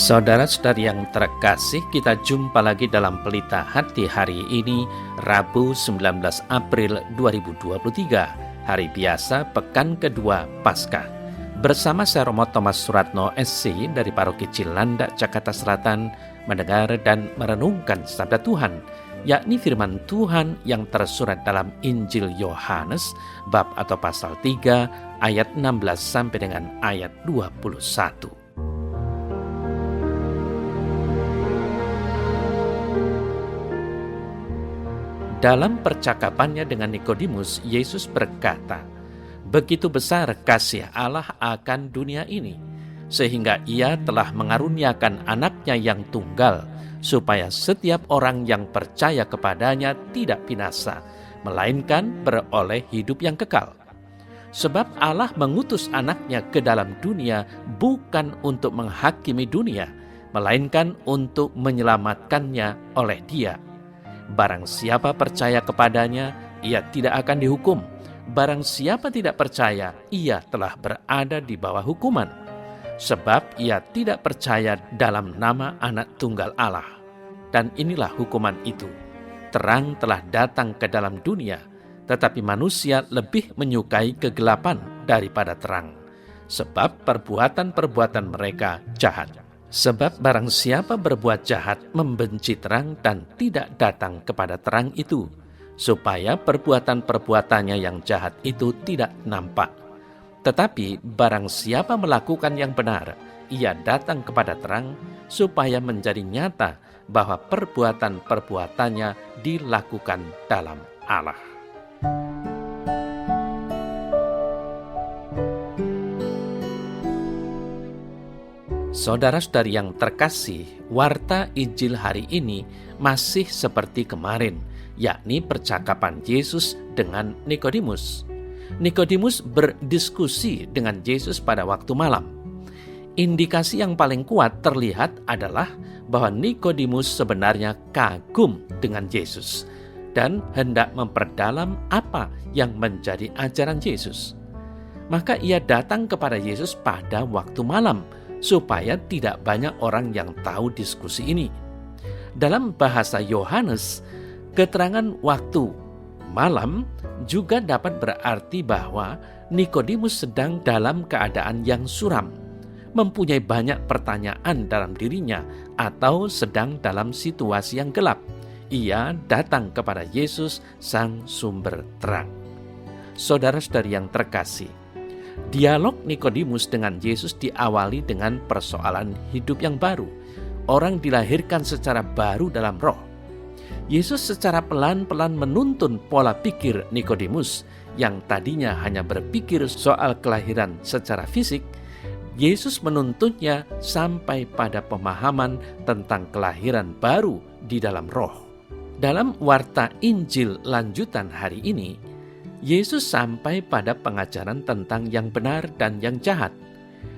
Saudara-saudari yang terkasih, kita jumpa lagi dalam Pelita Hati hari ini, Rabu 19 April 2023, hari biasa pekan kedua Paskah. Bersama saya Romo Thomas Suratno SC dari Paroki Cilandak, Jakarta Selatan, mendengar dan merenungkan sabda Tuhan, yakni firman Tuhan yang tersurat dalam Injil Yohanes, bab atau pasal 3, ayat 16 sampai dengan ayat 21. Dalam percakapannya dengan Nikodemus, Yesus berkata, "Begitu besar kasih Allah akan dunia ini, sehingga Ia telah mengaruniakan anaknya yang tunggal, supaya setiap orang yang percaya kepadanya tidak binasa, melainkan beroleh hidup yang kekal. Sebab Allah mengutus anaknya ke dalam dunia bukan untuk menghakimi dunia, melainkan untuk menyelamatkannya oleh Dia. Barang siapa percaya kepadanya, ia tidak akan dihukum. Barang siapa tidak percaya, ia telah berada di bawah hukuman. Sebab ia tidak percaya dalam nama Anak Tunggal Allah. Dan inilah hukuman itu. Terang telah datang ke dalam dunia, tetapi manusia lebih menyukai kegelapan daripada terang. Sebab perbuatan-perbuatan mereka jahat. Sebab barang siapa berbuat jahat membenci terang dan tidak datang kepada terang itu, supaya perbuatan-perbuatannya yang jahat itu tidak nampak. Tetapi barang siapa melakukan yang benar, ia datang kepada terang, supaya menjadi nyata bahwa perbuatan-perbuatannya dilakukan dalam Allah." Saudara-saudari yang terkasih, warta Injil hari ini masih seperti kemarin, yakni percakapan Yesus dengan Nikodemus. Nikodemus berdiskusi dengan Yesus pada waktu malam. Indikasi yang paling kuat terlihat adalah bahwa Nikodemus sebenarnya kagum dengan Yesus dan hendak memperdalam apa yang menjadi ajaran Yesus. Maka ia datang kepada Yesus pada waktu malam, supaya tidak banyak orang yang tahu diskusi ini. Dalam bahasa Yohanes, keterangan waktu malam juga dapat berarti bahwa Nikodemus sedang dalam keadaan yang suram, mempunyai banyak pertanyaan dalam dirinya, atau sedang dalam situasi yang gelap. Ia datang kepada Yesus, sang sumber terang. Saudara-saudari yang terkasih, dialog Nikodemus dengan Yesus diawali dengan persoalan hidup yang baru. Orang dilahirkan secara baru dalam roh. Yesus secara pelan-pelan menuntun pola pikir Nikodemus yang tadinya hanya berpikir soal kelahiran secara fisik. Yesus menuntunnya sampai pada pemahaman tentang kelahiran baru di dalam roh. Dalam warta Injil lanjutan hari ini, Yesus sampai pada pengajaran tentang yang benar dan yang jahat.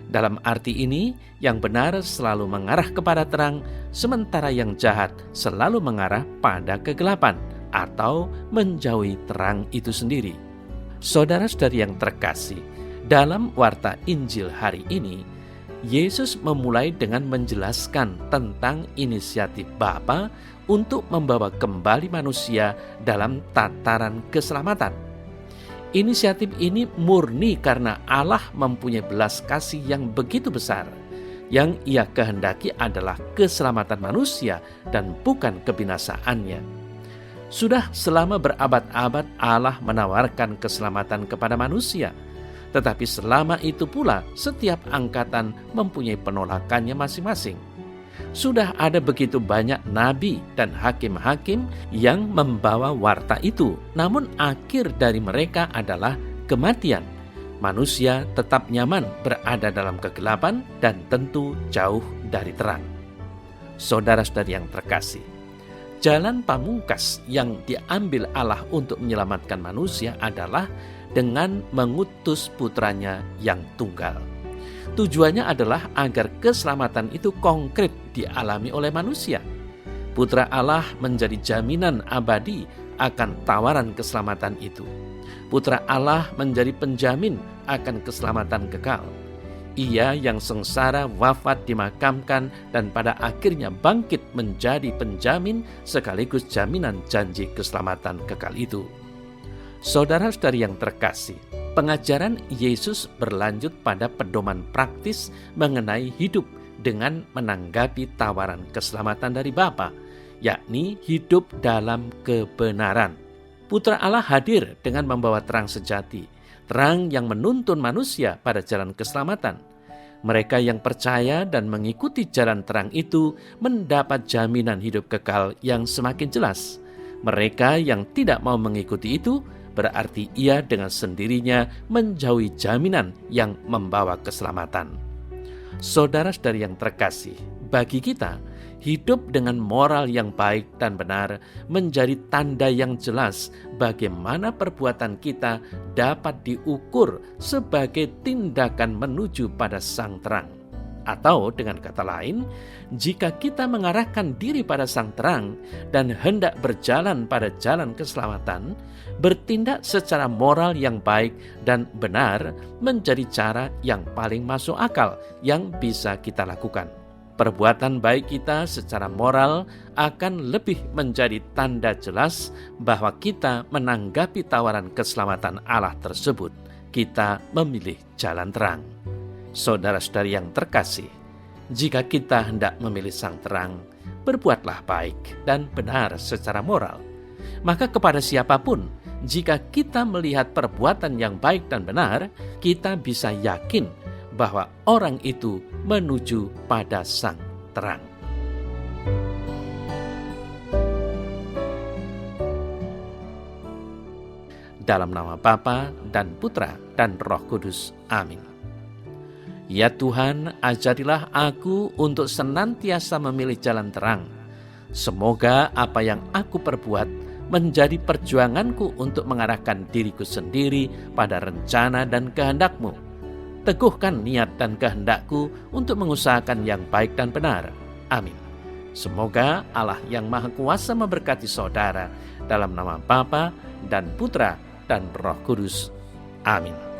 Dalam arti ini, yang benar selalu mengarah kepada terang, sementara yang jahat selalu mengarah pada kegelapan atau menjauhi terang itu sendiri. Saudara-saudari yang terkasih, dalam warta Injil hari ini, Yesus memulai dengan menjelaskan tentang inisiatif Bapa untuk membawa kembali manusia dalam tataran keselamatan. Inisiatif ini murni karena Allah mempunyai belas kasih yang begitu besar. Yang Ia kehendaki adalah keselamatan manusia dan bukan kebinasaannya. Sudah selama berabad-abad Allah menawarkan keselamatan kepada manusia. Tetapi selama itu pula setiap angkatan mempunyai penolakannya masing-masing. Sudah ada begitu banyak nabi dan hakim-hakim yang membawa warta itu, namun akhir dari mereka adalah kematian. Manusia tetap nyaman berada dalam kegelapan dan tentu jauh dari terang. Saudara-saudari yang terkasih, jalan pamungkas yang diambil Allah untuk menyelamatkan manusia adalah dengan mengutus putranya yang tunggal. Tujuannya adalah agar keselamatan itu konkret dialami oleh manusia. Putra Allah menjadi jaminan abadi akan tawaran keselamatan itu. Putra Allah menjadi penjamin akan keselamatan kekal. Ia yang sengsara, wafat, dimakamkan, dan pada akhirnya bangkit menjadi penjamin sekaligus jaminan janji keselamatan kekal itu. Saudara-saudari yang terkasih, pengajaran Yesus berlanjut pada pedoman praktis mengenai hidup dengan menanggapi tawaran keselamatan dari Bapa, yakni hidup dalam kebenaran. Putra Allah hadir dengan membawa terang sejati, terang yang menuntun manusia pada jalan keselamatan. Mereka yang percaya dan mengikuti jalan terang itu mendapat jaminan hidup kekal yang semakin jelas. Mereka yang tidak mau mengikuti itu, berarti ia dengan sendirinya menjauhi jaminan yang membawa keselamatan. Saudara-saudari yang terkasih, bagi kita, hidup dengan moral yang baik dan benar menjadi tanda yang jelas bagaimana perbuatan kita dapat diukur sebagai tindakan menuju pada Sang Terang. Atau dengan kata lain, jika kita mengarahkan diri pada Sang Terang dan hendak berjalan pada jalan keselamatan, bertindak secara moral yang baik dan benar menjadi cara yang paling masuk akal yang bisa kita lakukan. Perbuatan baik kita secara moral akan lebih menjadi tanda jelas bahwa kita menanggapi tawaran keselamatan Allah tersebut. Kita memilih jalan terang. Saudara-saudari yang terkasih, jika kita hendak memilih Sang Terang, berbuatlah baik dan benar secara moral. Maka kepada siapapun, jika kita melihat perbuatan yang baik dan benar, kita bisa yakin bahwa orang itu menuju pada Sang Terang. Dalam nama Bapa dan Putra dan Roh Kudus. Amin. Ya Tuhan, ajarilah aku untuk senantiasa memilih jalan terang. Semoga apa yang aku perbuat menjadi perjuanganku untuk mengarahkan diriku sendiri pada rencana dan kehendak-Mu. Teguhkan niat dan kehendakku untuk mengusahakan yang baik dan benar. Amin. Semoga Allah yang Maha Kuasa memberkati saudara dalam nama Bapa dan Putra dan Roh Kudus. Amin.